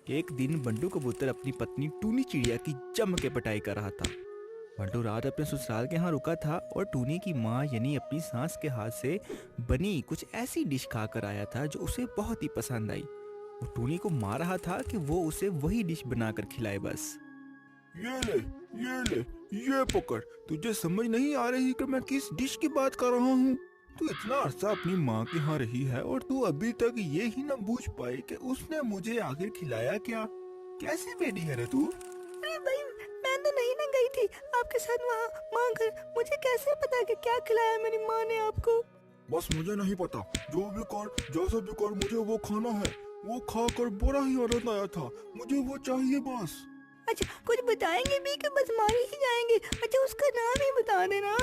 एक दिन बंटू कबूतर अपनी पत्नी टूनी चिड़िया की जम के पिटाई कर रहा था। बंटू रात अपने ससुराल के यहाँ रुका था और टूनी की माँ यानी अपनी सास के हाथ से बनी कुछ ऐसी डिश खाकर आया था जो उसे बहुत ही पसंद आई। वो टूनी को मार रहा था कि वो उसे वही डिश बनाकर खिलाए बस। ये ले, ये ले, ये पकड़। तुझे समझ नहीं आ रही कि मैं किस डिश की बात कर रहा हूँ? तू इतना अरसा अपनी माँ के यहाँ रही है और तू अभी तक ये ही न बूझ पाई कि उसने मुझे आखिर खिलाया क्या? कैसी बेटी है रे तू? अरे भाई, मैं तो नहीं ना गई थी आपके साथ वहाँ माँ घर। मुझे कैसे पता कि क्या खिलाया मेरी माँ ने आपको? बस मुझे नहीं पता, जो भी कर जैसा भी कर, मुझे वो खाना है। वो खाकर बड़ा ही आनंद आया था, मुझे वो चाहिए बस। अच्छा, कुछ बताएंगे भी कि बस मार ही जाएंगे? अच्छा, उसका नाम ही बता देना।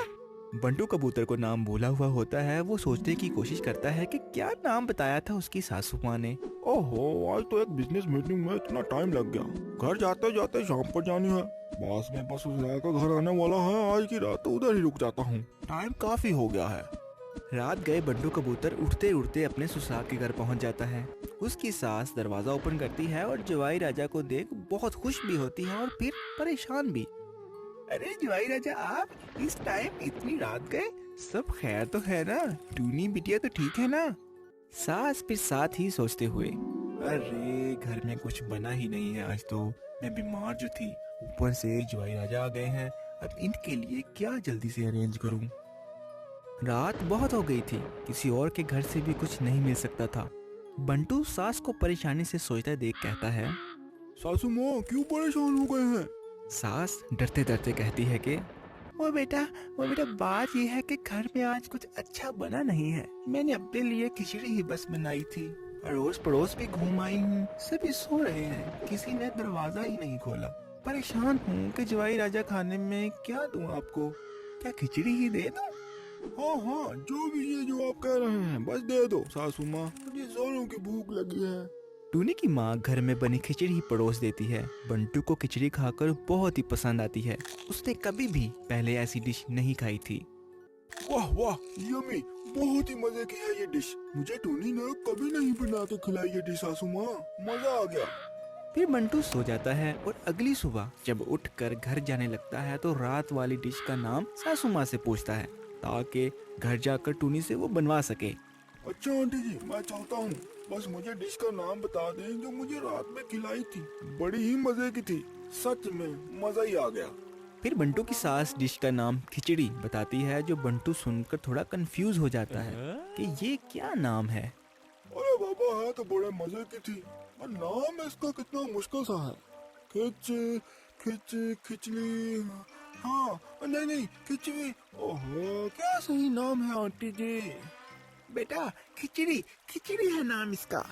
बंटू कबूतर को नाम भूला हुआ होता है। वो सोचने की कोशिश करता है कि क्या नाम बताया था उसकी सासू माँ ने। ओहो, आज तो एक बिजनेस मीटिंग में इतना टाइम लग गया। घर जाते जाते शाम पर जानी है। बस में बस ससुराल का घर आने वाला है, आज की रात तो उधर ही रुक जाता हूँ। टाइम काफी हो गया है। रात गए बंटू कबूतर उठते उठते अपने ससुराल के घर पहुंच जाता है। उसकी सास दरवाजा ओपन करती है और जवाई राजा को देख बहुत खुश भी होती है और फिर परेशान भी। अरे जवाई राजा, आप इस टाइम इतनी रात गए? सब खैर तो है ना? टूनी बिटिया तो ठीक है ना? सास फिर साथ ही सोचते हुए, अरे घर में कुछ बना ही नहीं है आज तो। मैं बीमार जो थी, ऊपर से जवाई राजा आ गए हैं। अब इनके लिए क्या जल्दी से अरेंज करूं? रात बहुत हो गई थी, किसी और के घर से भी कुछ नहीं मिल सकता था। बंटू सास को परेशानी से सोचता देख कहता है, सासू माँ क्यों परेशान हो गए हैं? सास डरते डरते कहती है कि वो बेटा बात ये है कि घर में आज कुछ अच्छा बना नहीं है। मैंने अपने लिए खिचड़ी ही बस बनाई थी। अड़ोस पड़ोस भी घूम आई हूँ, सभी सो रहे हैं, किसी ने दरवाजा ही नहीं खोला। परेशान हूँ कि जवाई राजा खाने में क्या दूं आपको? क्या खिचड़ी ही दे दूं? हाँ हाँ, जो भी ये जो आप कह रहे हैं बस दे दो सासू माँ, मुझे जोरों की भूख लगी है। टूनी की माँ घर में बनी खिचड़ी ही परोस देती है। बंटू को खिचड़ी खाकर बहुत ही पसंद आती है। उसने कभी भी पहले ऐसी डिश नहीं खाई थी। वाह वाह, यम्मी, बहुत ही मजे की है ये डिश। मुझे टूनी ने कभी नहीं बना के खिलाई ये डिश सासू माँ, मजा आ गया। फिर बंटू सो जाता है और अगली सुबह जब उठकर घर जाने लगता है तो रात वाली डिश का नाम सासू माँ से पूछता है ताकि घर जाकर टूनी से वो बनवा सके। अच्छा आंटी जी, मैं चलता हूँ। बस मुझे डिश का नाम बता दें जो मुझे रात में खिलाई थी। बड़ी ही मजे की थी, सच में मजा ही आ गया। फिर बंटू की सास डिश का नाम खिचड़ी बताती है, जो बंटू सुनकर थोड़ा कंफ्यूज हो जाता है कि ये क्या नाम है। अरे बाबा, है तो बड़े मजे की थी, पर नाम इसका कितना मुश्किल सा है। खिच खिच खिचड़ी, हाँ नहीं नहीं खिचड़ी। ओहो, क्या सही नाम है आंटी जी। बेटा, खिचड़ी खिचड़ी है नाम इसका।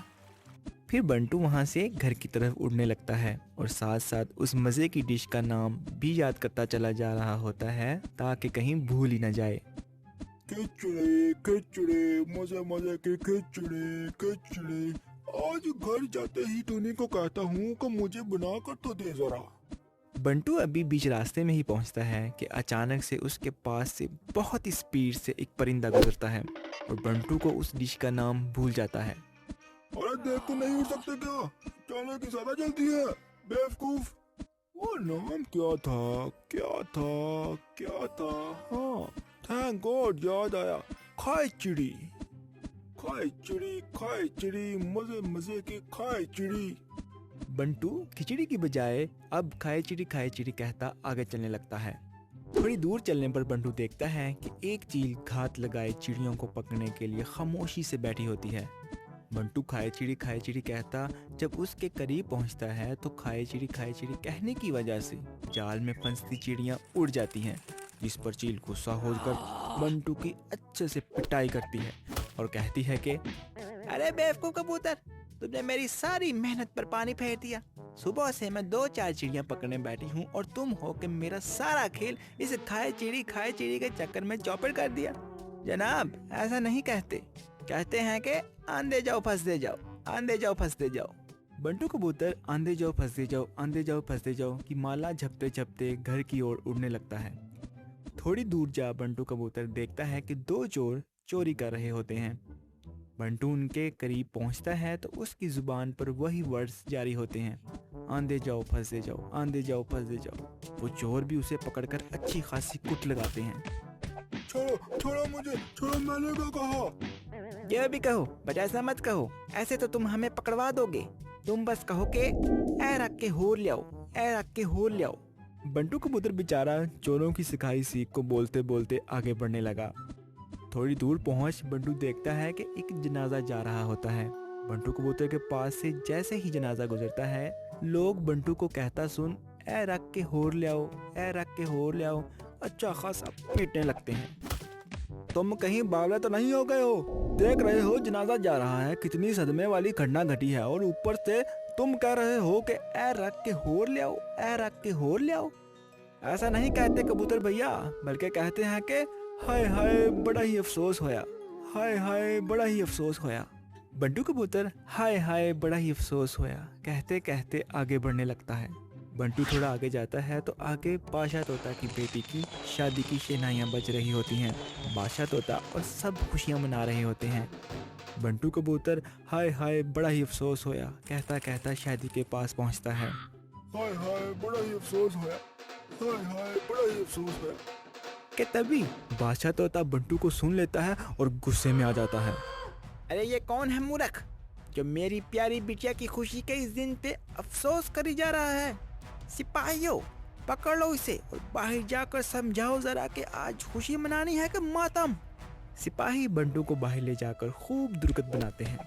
फिर बंटू वहां से घर की तरफ उड़ने लगता है और साथ साथ उस मजे की डिश का नाम भी याद करता चला जा रहा होता है ताकि कहीं भूल ही न जाए। खिचड़ी खिचड़ी, मजे मजे की खिचड़ी खिचड़ी। आज घर जाते ही टूनी को कहता हूँ कि मुझे बना कर तो दे जरा। बंटू अभी बीच रास्ते में ही पहुंचता है कि अचानक से उसके पास से बहुत ही स्पीड से एक परिंदा गुजरता है और बंटू को उस डिश का नाम भूल जाता है। अरे देख तो नहीं उड़ सकते क्या? जाने की ज्यादा जल्दी है, बेवकूफ। वो नाम क्या था, क्या था, क्या था? हाँ, थैंक गॉड याद आया। खाए चिड़ी, खाए चिड़ी, खाए चिड़ी, मजे मजे की खाए चिड़ी। बंटू खिचड़ी की बजाय अब खाए चिड़ी कहता आगे चलने लगता है। थोड़ी दूर चलने पर बंटू देखता है कि एक चील घात लगाए चिड़ियों को पकड़ने के लिए खामोशी से बैठी होती है। बंटू खाए चिड़ी कहता जब उसके करीब पहुंचता है तो खाए चिड़ी कहने की वजह से जाल में फंसती चिड़ियां उड़ जाती हैं, जिस पर चील गुस्सा होकर बंटू की अच्छे से पिटाई करती है और कहती है कि अरे बेवकूफ कबूतर, तुमने मेरी सारी मेहनत पर पानी फेर दिया। सुबह से मैं 2-4 चिड़ियां पकड़ने बैठी हूँ और तुम हो कि मेरा सारा खेल इस खाए चिड़ी के चक्कर में चौपट कर दिया। जनाब, ऐसा नहीं कहते, कहते हैं कि आंधे जाओ फंसते जाओ, आंधे जाओ फंसते जाओ। बंटू कबूतर आंधे जाओ फंसते जाओ, आंधे जाओ फंसते जाओ की माला झपते झपते घर की ओर उड़ने लगता है। थोड़ी दूर जा बंटू कबूतर देखता है कि 2 चोर चोरी कर रहे होते हैं। बंटू उनके करीब पहुंचता है तो उसकी जुबान पर वही वर्ड्स जारी होते हैं, आंधे जाओ फंसते जाओ, आंधे जाओ फंसते जाओ। वो चोर भी उसे पकड़कर अच्छी खासी कुट लगाते हैं। छोड़ो छोड़ो मुझे, छोड़ो, मैंने क्या कहा? ये भी कहो, बस ऐसा मत कहो, ऐसे तो तुम हमें पकड़वा दोगे। तुम बस कहो के ए रख के होर ले आओ, ए रख के होर ले आओ। बंटू कबूतर बेचारा चोरों की सिखाई सीख को बोलते बोलते आगे बढ़ने लगा। थोड़ी दूर पहुंच बंटू देखता है कि एक जनाजा जा रहा होता है। बंटू कबूतर के पास से जैसे ही जनाजा गुजरता है, लोग बंटू को कहता सुन ए रख के होर ले आओ, ए रख के होर ले आओ अच्छा खासा पीटने लगते हैं। तुम कहीं बावले तो नहीं हो गए हो? देख रहे हो जनाजा जा रहा है, कितनी सदमे वाली घटना घटी है, और ऊपर से तुम कह रहे हो कि ए रख के होर ले आओ, ए रख के होर ले आओ। ऐसा नहीं कहते कबूतर भैया, बल्कि कहते हैं कि हाय हाय बड़ा ही अफसोस होया, हाय हाय बड़ा ही अफसोस होया। बंटू कबूतर हाय हाय बड़ा ही अफसोस होया कहते कहते आगे बढ़ने लगता है। बंटू थोड़ा आगे जाता है तो आगे बादशाह तोता की बेटी की शादी की शहनाइयाँ बज रही होती हैं। बादशाह तोता और सब खुशियाँ मना रहे होते हैं। बंटू कबूतर हाय हाय बड़ा ही अफसोस होया कहता कहता शादी के पास पहुंचता है। हाय हाय बड़ा ही अफसोस होया, हाय हाय बड़ा ही अफसोस होया। कि तभी बादशाह तोता बंटू को सुन लेता है और गुस्से में आ जाता है। अरे ये कौन है मूर्ख जो मेरी प्यारी बिटिया की खुशी के इस दिन पे अफसोस करी जा रहा है? सिपाहियों, पकड़ लो इसे और बाहर जाकर समझाओ जरा कि आज खुशी मनानी है कि मातम। सिपाही बंटू को बाहर ले जाकर खूब दुर्गत बनाते हैं।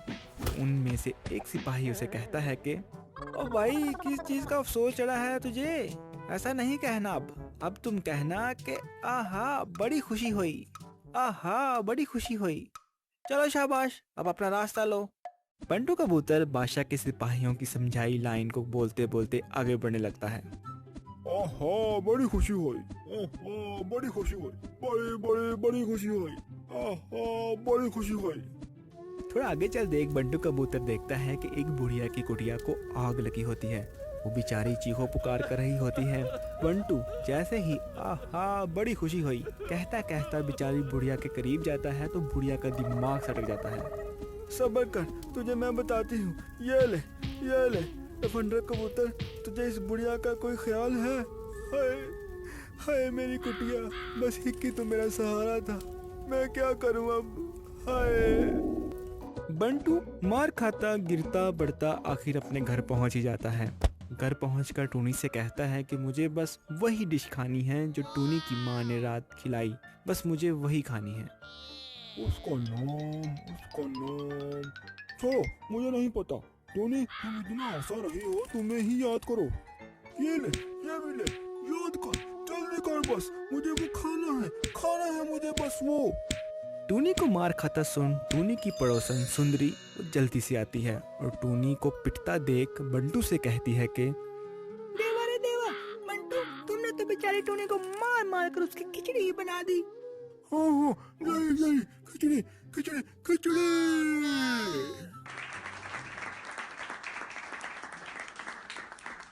उनमें से एक सिपाही उसे कहता है कि ओ भाई, किस चीज का अफसोस चढ़ा है तुझे? ऐसा नहीं कहना, अब तुम कहना कि आहा बड़ी खुशी हुई, आहा बड़ी खुशी हुई। चलो शाबाश, अब अपना रास्ता लो। बंटू कबूतर बादशाह के सिपाहियों की समझाई लाइन को बोलते बोलते आगे बढ़ने लगता है। आहा बड़ी खुशी हुई, आहा बड़ी खुशी हुई, बड़ी बड़ी बड़ी खुशी हुई, आहा बड़ी खुशी हुई। थोड़ा आगे चल देख बंटू कबूतर देखता है कि एक बुढ़िया की कुटिया को आग लगी होती है। वो बेचारी चीखो पुकार कर रही होती है। बंटू जैसे ही आहा बड़ी खुशी हुई कहता कहता बेचारी बुढ़िया के करीब जाता है तो बुढ़िया का दिमाग सटक जाता है। सब्र कर, तुझे मैं बताती हूँ, ये ले ये ले। फंडर कबूतर, तुझे इस बुढ़िया का कोई ख्याल है? हाय हाय मेरी कुटिया, बस हिक्की तो मेरा सहारा था, मैं क्या करूँ अब? हाय। बंटू मार खाता गिरता बढ़ता आखिर अपने घर पहुंच ही जाता है। घर पहुंचकर टूनी से कहता है कि मुझे बस वही डिश खानी है जो टूनी की माँ ने रात खिलाई, बस मुझे वही खानी है। उसका नाम छोड़ो, मुझे नहीं पता। टोनी, तुम इतना हंसा रही हो, तुम्हें ही याद करो। ये ले, ये भी ले, याद कर, जल्दी कर, बस मुझे वो खाना है मुझे बस वो। टूनी को मार खाता सुन टूनी की पड़ोसन सुंदरी जल्दी से आती है और टूनी को पिटता देख बंटू से कहती है कि देवा रे देवा, बंटू तुमने तो बेचारी टूनी को मार मार कर उसकी खिचड़ी ही बना दी। हाँ, यही खिचड़ी खिचड़ी खिचड़ी।